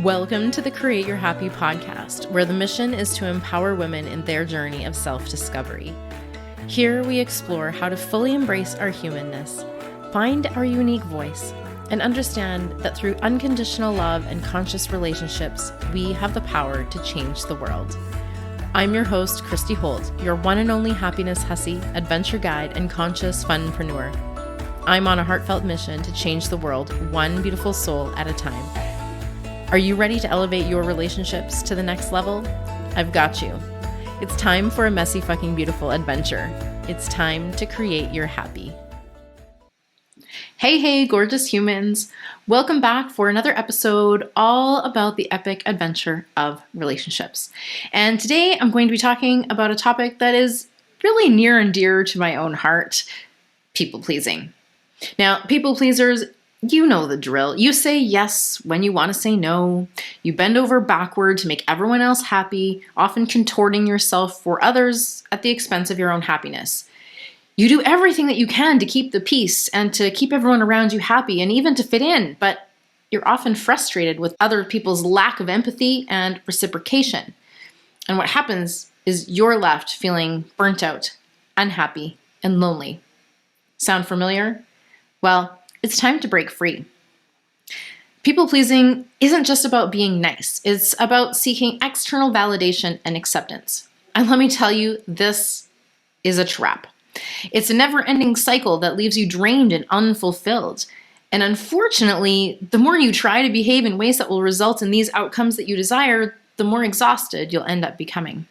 Welcome to the Create Your Happy podcast, where the mission is to empower women in their journey of self-discovery. Here we explore how to fully embrace our humanness, find our unique voice, and understand that through unconditional love and conscious relationships, we have the power to change the world. I'm your host, Christy Holt, your one and only happiness hussy, adventure guide, and conscious funpreneur. I'm on a heartfelt mission to change the world one beautiful soul at a time. Are you ready to elevate your relationships to the next level? I've got you. It's time for a messy fucking beautiful adventure. It's time to create your happy. Hey, gorgeous humans. Welcome back for another episode all about the epic adventure of relationships. And today I'm going to be talking about a topic that is really near and dear to my own heart, people pleasing. Now, people pleasers, you know the drill. You say yes when you want to say no. You bend over backward to make everyone else happy, often contorting yourself for others at the expense of your own happiness. You do everything that you can to keep the peace and to keep everyone around you happy and even to fit in, but you're often frustrated with other people's lack of empathy and reciprocation. And what happens is you're left feeling burnt out, unhappy, and lonely. Sound familiar? Well, it's time to break free. People-pleasing isn't just about being nice. It's about seeking external validation and acceptance. And let me tell you, this is a trap. It's a never-ending cycle that leaves you drained and unfulfilled. And unfortunately, the more you try to behave in ways that will result in these outcomes that you desire, the more exhausted you'll end up becoming.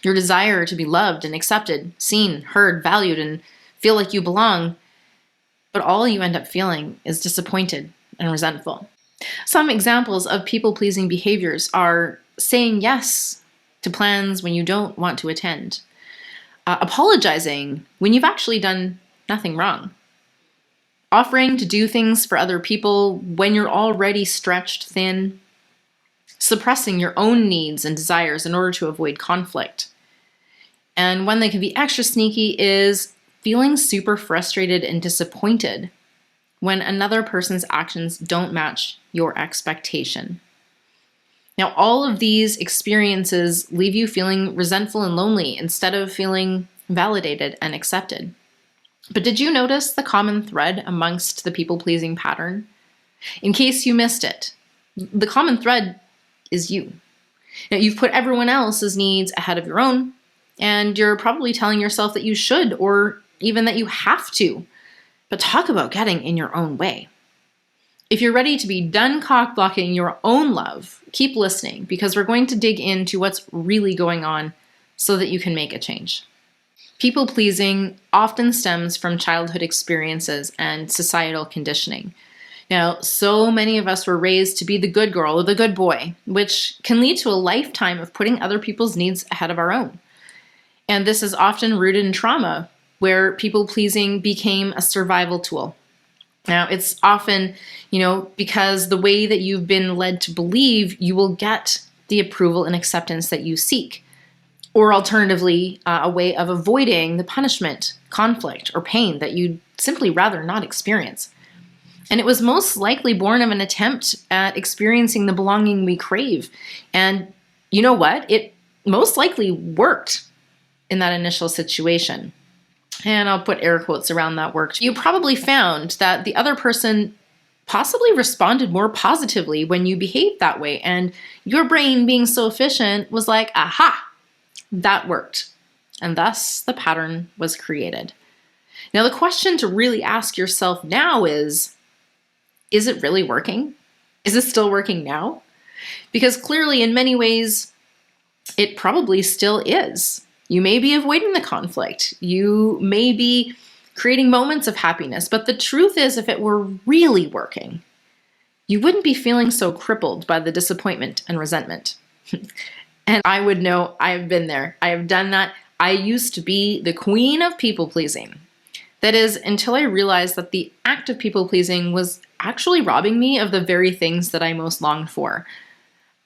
Your desire to be loved and accepted, seen, heard, valued, and feel like you belong, but all you end up feeling is disappointed and resentful. Some examples of people-pleasing behaviors are saying yes to plans when you don't want to attend, apologizing when you've actually done nothing wrong, offering to do things for other people when you're already stretched thin, suppressing your own needs and desires in order to avoid conflict. And one that can be extra sneaky is feeling super frustrated and disappointed when another person's actions don't match your expectation. Now, all of these experiences leave you feeling resentful and lonely instead of feeling validated and accepted. But did you notice the common thread amongst the people-pleasing pattern? In case you missed it, the common thread is you. Now, you've put everyone else's needs ahead of your own, and you're probably telling yourself that you should or even that you have to, but talk about getting in your own way. If you're ready to be done cock-blocking your own love, keep listening because we're going to dig into what's really going on so that you can make a change. People-pleasing often stems from childhood experiences and societal conditioning. Now, so many of us were raised to be the good girl or the good boy, which can lead to a lifetime of putting other people's needs ahead of our own. And this is often rooted in trauma, where people-pleasing became a survival tool. Now, it's often, because the way that you've been led to believe you will get the approval and acceptance that you seek, or alternatively, a way of avoiding the punishment, conflict, or pain that you'd simply rather not experience. And it was most likely born of an attempt at experiencing the belonging we crave. And you know what? It most likely worked in that initial situation. And I'll put air quotes around that work. You probably found that the other person possibly responded more positively when you behaved that way. And your brain, being so efficient, was like, aha, that worked. And thus the pattern was created. Now, the question to really ask yourself now is it really working? Is it still working now? Because clearly, in many ways, it probably still is. You may be avoiding the conflict. You may be creating moments of happiness. But the truth is, if it were really working, you wouldn't be feeling so crippled by the disappointment and resentment. And I would know I have been there. I have done that. I used to be the queen of people-pleasing. That is, until I realized that the act of people-pleasing was actually robbing me of the very things that I most longed for.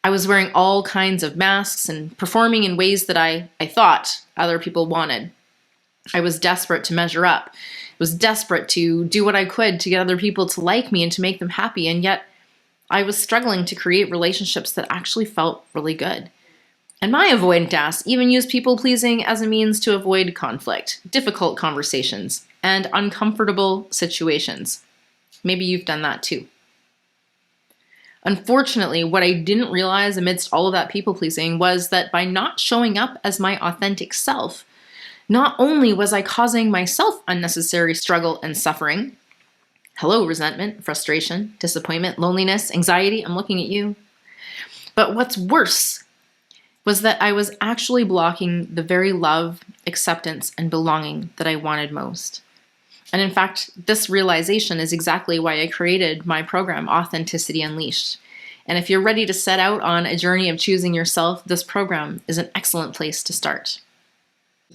I was wearing all kinds of masks and performing in ways that I thought other people wanted. I was desperate to measure up. I was desperate to do what I could to get other people to like me and to make them happy. And yet I was struggling to create relationships that actually felt really good. And my avoidant ass even used people pleasing as a means to avoid conflict, difficult conversations, and uncomfortable situations. Maybe you've done that too. Unfortunately, what I didn't realize amidst all of that people pleasing was that by not showing up as my authentic self, not only was I causing myself unnecessary struggle and suffering, hello, resentment, frustration, disappointment, loneliness, anxiety, I'm looking at you. But what's worse was that I was actually blocking the very love, acceptance, and belonging that I wanted most. And in fact, this realization is exactly why I created my program, Authenticity Unleashed. And if you're ready to set out on a journey of choosing yourself, this program is an excellent place to start.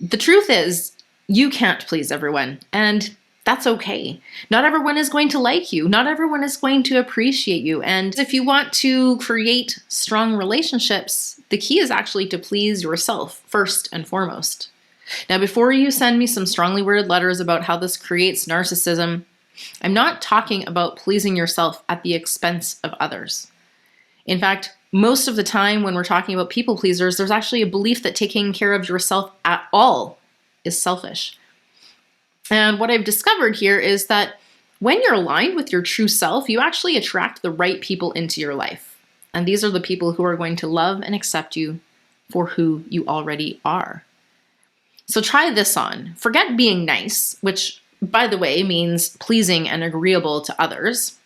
The truth is, you can't please everyone, and that's okay. Not everyone is going to like you. Not everyone is going to appreciate you. And if you want to create strong relationships, the key is actually to please yourself first and foremost. Now, before you send me some strongly worded letters about how this creates narcissism, I'm not talking about pleasing yourself at the expense of others. In fact, most of the time when we're talking about people pleasers, there's actually a belief that taking care of yourself at all is selfish. And what I've discovered here is that when you're aligned with your true self, you actually attract the right people into your life. And these are the people who are going to love and accept you for who you already are. So try this on. Forget being nice, which, by the way, means pleasing and agreeable to others,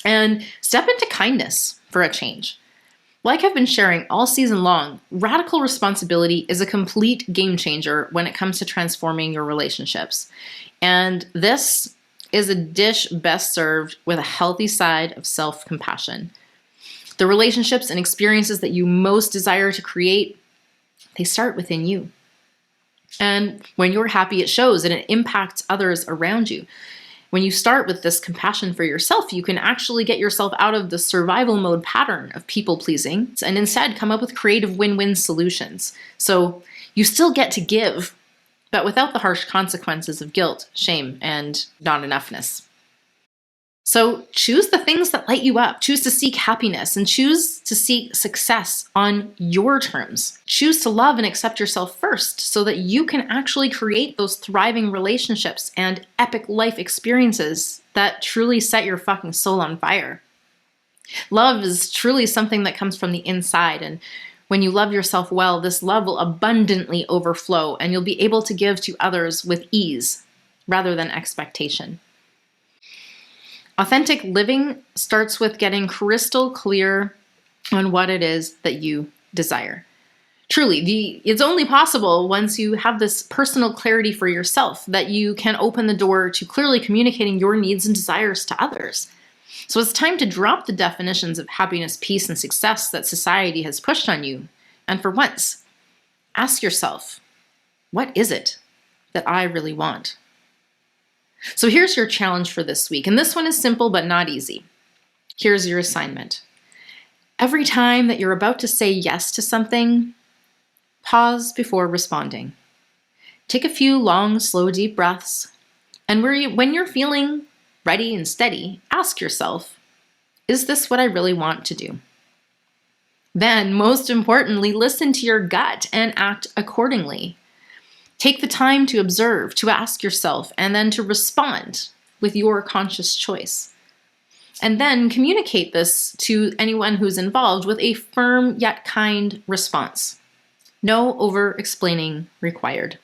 and step into kindness for a change. Like I've been sharing all season long, radical responsibility is a complete game changer when it comes to transforming your relationships. And this is a dish best served with a healthy side of self-compassion. The relationships and experiences that you most desire to create, they start within you. And when you're happy, it shows and it impacts others around you. When you start with this compassion for yourself, you can actually get yourself out of the survival mode pattern of people pleasing and instead come up with creative win-win solutions. So you still get to give, but without the harsh consequences of guilt, shame, and not enoughness. So choose the things that light you up. Choose to seek happiness and choose to seek success on your terms. Choose to love and accept yourself first so that you can actually create those thriving relationships and epic life experiences that truly set your fucking soul on fire. Love is truly something that comes from the inside, and when you love yourself well, this love will abundantly overflow and you'll be able to give to others with ease rather than expectation. Authentic living starts with getting crystal clear on what it is that you desire. Truly, it's only possible once you have this personal clarity for yourself that you can open the door to clearly communicating your needs and desires to others. So it's time to drop the definitions of happiness, peace, and success that society has pushed on you. And for once, ask yourself, what is it that I really want? So here's your challenge for this week. And this one is simple but not easy. Here's your assignment. Every time that you're about to say yes to something, pause before responding. Take a few long, slow, deep breaths. And when you're feeling ready and steady, ask yourself, is this what I really want to do? Then, most importantly, listen to your gut and act accordingly. Take the time to observe, to ask yourself, and then to respond with your conscious choice. And then communicate this to anyone who's involved with a firm yet kind response. No over-explaining required.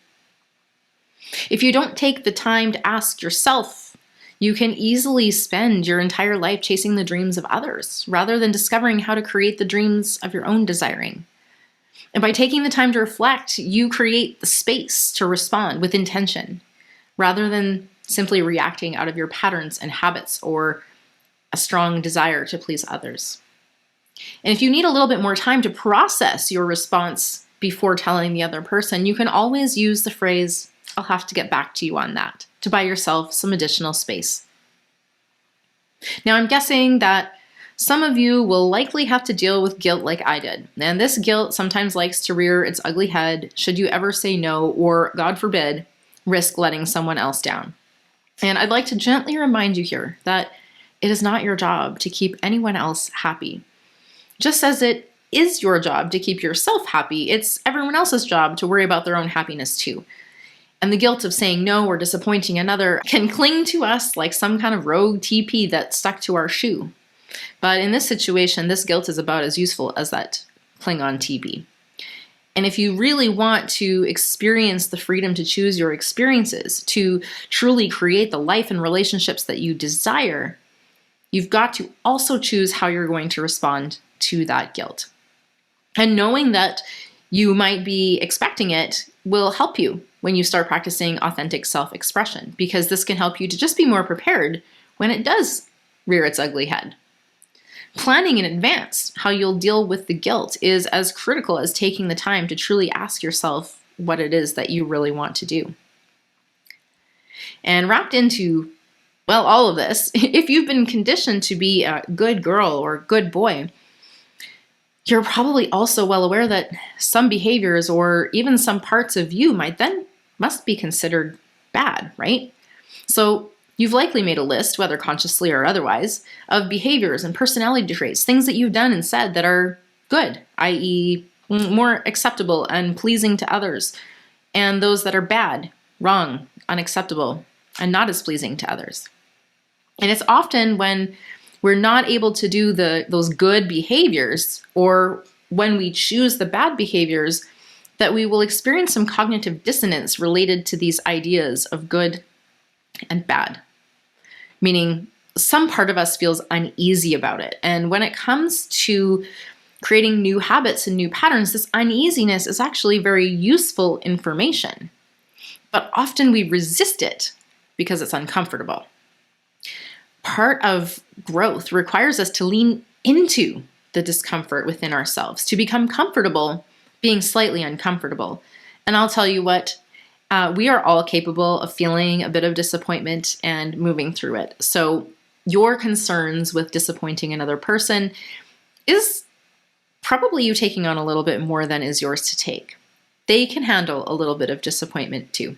If you don't take the time to ask yourself, you can easily spend your entire life chasing the dreams of others rather than discovering how to create the dreams of your own desiring. And by taking the time to reflect, you create the space to respond with intention rather than simply reacting out of your patterns and habits or a strong desire to please others. And if you need a little bit more time to process your response before telling the other person, you can always use the phrase, I'll have to get back to you on that, to buy yourself some additional space. Now, I'm guessing that some of you will likely have to deal with guilt like I did. And this guilt sometimes likes to rear its ugly head should you ever say no or, God forbid, risk letting someone else down. And I'd like to gently remind you here that it is not your job to keep anyone else happy. Just as it is your job to keep yourself happy, it's everyone else's job to worry about their own happiness too. And the guilt of saying no or disappointing another can cling to us like some kind of rogue TP that stuck to our shoe. But in this situation, this guilt is about as useful as that Klingon TP. And if you really want to experience the freedom to choose your experiences, to truly create the life and relationships that you desire, you've got to also choose how you're going to respond to that guilt. And knowing that you might be expecting it will help you when you start practicing authentic self-expression, because this can help you to just be more prepared when it does rear its ugly head. Planning in advance how you'll deal with the guilt is as critical as taking the time to truly ask yourself what it is that you really want to do. And wrapped into, well, all of this, if you've been conditioned to be a good girl or good boy, you're probably also well aware that some behaviors or even some parts of you must be considered bad, right? So you've likely made a list, whether consciously or otherwise, of behaviors and personality traits, things that you've done and said that are good, i.e., more acceptable and pleasing to others, and those that are bad, wrong, unacceptable, and not as pleasing to others. And it's often when we're not able to do those good behaviors, or when we choose the bad behaviors, that we will experience some cognitive dissonance related to these ideas of good and bad. Meaning some part of us feels uneasy about it. And when it comes to creating new habits and new patterns, this uneasiness is actually very useful information. But often we resist it because it's uncomfortable. Part of growth requires us to lean into the discomfort within ourselves, to become comfortable being slightly uncomfortable. And I'll tell you what, we are all capable of feeling a bit of disappointment and moving through it. So your concerns with disappointing another person is probably you taking on a little bit more than is yours to take. They can handle a little bit of disappointment too.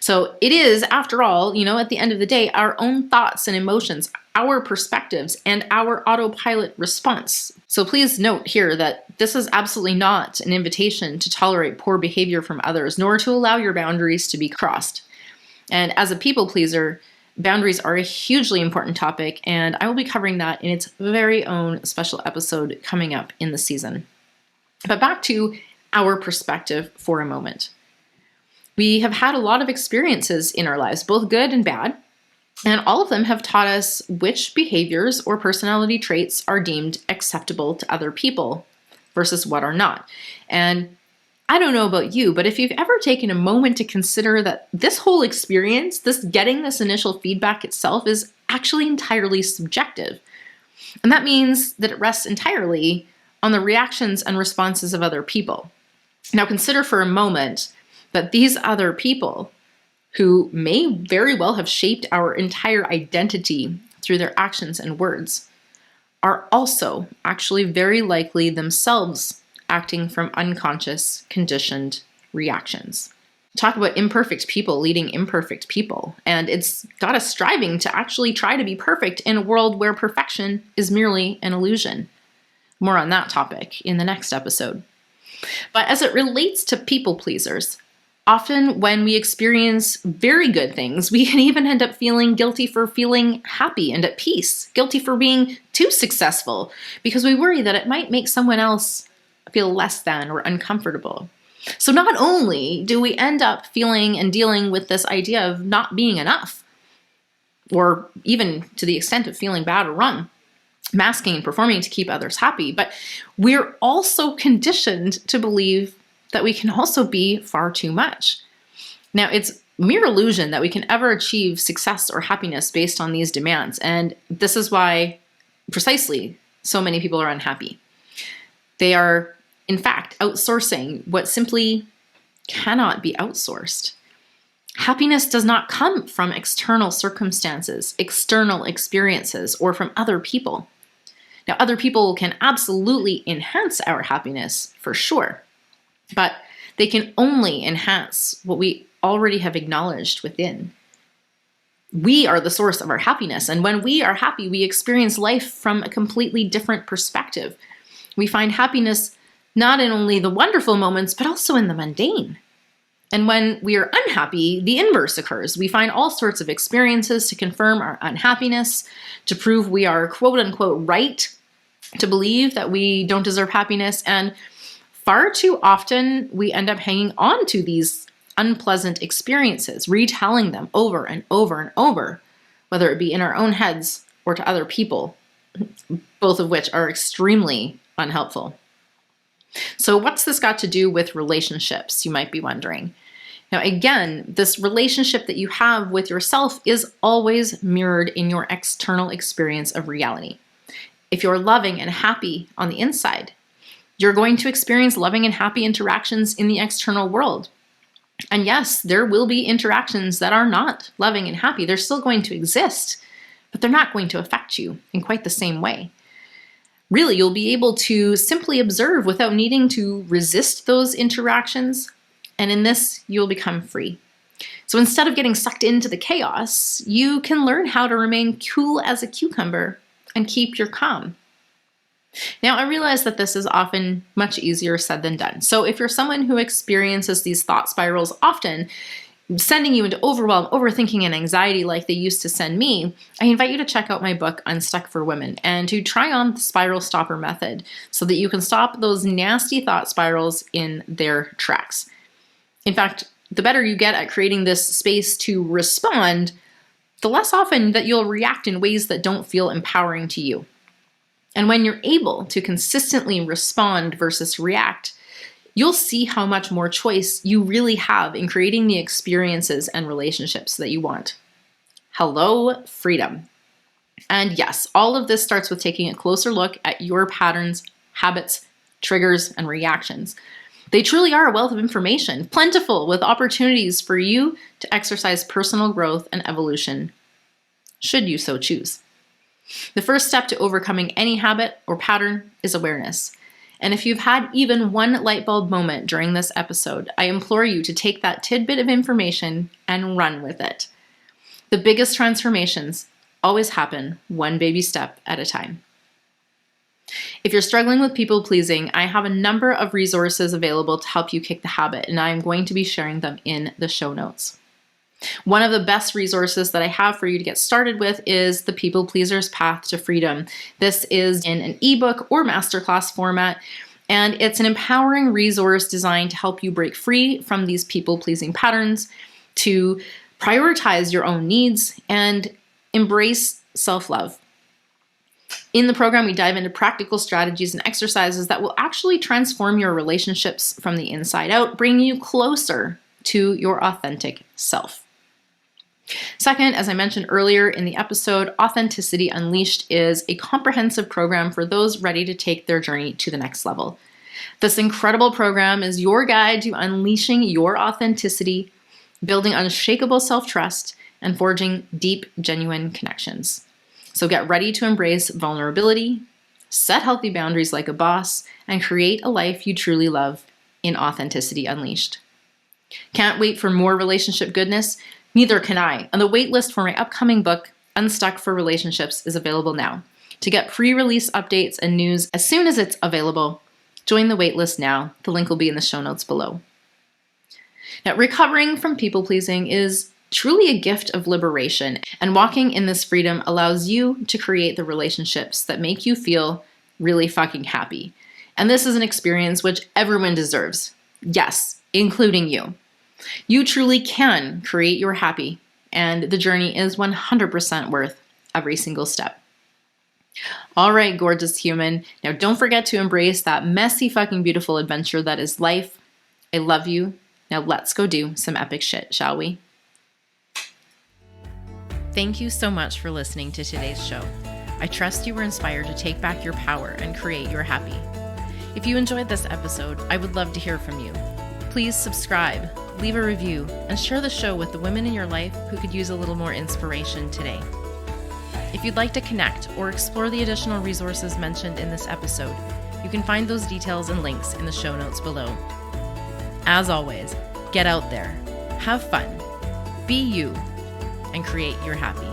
So it is, after all, at the end of the day, our own thoughts and emotions, our perspectives, and our autopilot response. So please note here that this is absolutely not an invitation to tolerate poor behavior from others, nor to allow your boundaries to be crossed. And as a people pleaser, boundaries are a hugely important topic, and I will be covering that in its very own special episode coming up in the season. But back to our perspective for a moment. We have had a lot of experiences in our lives, both good and bad, and all of them have taught us which behaviors or personality traits are deemed acceptable to other people versus what are not. And I don't know about you, but if you've ever taken a moment to consider that this whole experience, getting this initial feedback itself, is actually entirely subjective. And that means that it rests entirely on the reactions and responses of other people. Now consider for a moment that these other people, who may very well have shaped our entire identity through their actions and words, are also actually very likely themselves acting from unconscious, conditioned reactions. Talk about imperfect people leading imperfect people, and it's got us striving to actually try to be perfect in a world where perfection is merely an illusion. More on that topic in the next episode. But as it relates to people pleasers, often when we experience very good things, we can even end up feeling guilty for feeling happy and at peace, guilty for being too successful, because we worry that it might make someone else feel less than or uncomfortable. So not only do we end up feeling and dealing with this idea of not being enough, or even to the extent of feeling bad or wrong, masking and performing to keep others happy, but we're also conditioned to believe that we can also be far too much. Now, it's mere illusion that we can ever achieve success or happiness based on these demands, and this is why, precisely, so many people are unhappy. They are, in fact, outsourcing what simply cannot be outsourced. Happiness does not come from external circumstances, external experiences, or from other people. Now, other people can absolutely enhance our happiness, for sure. But they can only enhance what we already have acknowledged within. We are the source of our happiness. And when we are happy, we experience life from a completely different perspective. We find happiness not in only the wonderful moments, but also in the mundane. And when we are unhappy, the inverse occurs. We find all sorts of experiences to confirm our unhappiness, to prove we are quote unquote right, to believe that we don't deserve happiness. And far too often, we end up hanging on to these unpleasant experiences, retelling them over and over and over, whether it be in our own heads or to other people, both of which are extremely unhelpful. So what's this got to do with relationships, you might be wondering? Now, again, this relationship that you have with yourself is always mirrored in your external experience of reality. If you're loving and happy on the inside, you're going to experience loving and happy interactions in the external world. And yes, there will be interactions that are not loving and happy. They're still going to exist, but they're not going to affect you in quite the same way. Really, you'll be able to simply observe without needing to resist those interactions. And in this, you'll become free. So instead of getting sucked into the chaos, you can learn how to remain cool as a cucumber and keep your calm. Now, I realize that this is often much easier said than done. So if you're someone who experiences these thought spirals often, sending you into overwhelm, overthinking, and anxiety like they used to send me, I invite you to check out my book, Unstuck for Women, and to try on the spiral stopper method so that you can stop those nasty thought spirals in their tracks. In fact, the better you get at creating this space to respond, the less often that you'll react in ways that don't feel empowering to you. And when you're able to consistently respond versus react, you'll see how much more choice you really have in creating the experiences and relationships that you want. Hello, freedom. And yes, all of this starts with taking a closer look at your patterns, habits, triggers, and reactions. They truly are a wealth of information, plentiful with opportunities for you to exercise personal growth and evolution, should you so choose. The first step to overcoming any habit or pattern is awareness. And if you've had even one light bulb moment during this episode, I implore you to take that tidbit of information and run with it. The biggest transformations always happen one baby step at a time. If you're struggling with people pleasing, I have a number of resources available to help you kick the habit, and I'm going to be sharing them in the show notes. One of the best resources that I have for you to get started with is The People Pleaser's Path to Freedom. This is in an ebook or masterclass format, and it's an empowering resource designed to help you break free from these people-pleasing patterns, to prioritize your own needs, and embrace self-love. In the program, we dive into practical strategies and exercises that will actually transform your relationships from the inside out, bringing you closer to your authentic self. Second, as I mentioned earlier in the episode, Authenticity Unleashed is a comprehensive program for those ready to take their journey to the next level. This incredible program is your guide to unleashing your authenticity, building unshakable self-trust, and forging deep, genuine connections. So get ready to embrace vulnerability, set healthy boundaries like a boss, and create a life you truly love in Authenticity Unleashed. Can't wait for more relationship goodness? Neither can I. And the waitlist for my upcoming book, Unstuck for Relationships, is available now. To get pre-release updates and news as soon as it's available, join the waitlist now. The link will be in the show notes below. Now, recovering from people-pleasing is truly a gift of liberation, and walking in this freedom allows you to create the relationships that make you feel really fucking happy. And this is an experience which everyone deserves. Yes, including you. You truly can create your happy, and the journey is 100% worth every single step. All right, gorgeous human. Now don't forget to embrace that messy fucking beautiful adventure that is life. I love you. Now let's go do some epic shit, shall we? Thank you so much for listening to today's show. I trust you were inspired to take back your power and create your happy. If you enjoyed this episode, I would love to hear from you. Please subscribe, leave a review, and share the show with the women in your life who could use a little more inspiration today. If you'd like to connect or explore the additional resources mentioned in this episode, you can find those details and links in the show notes below. As always, get out there, have fun, be you, and create your happy.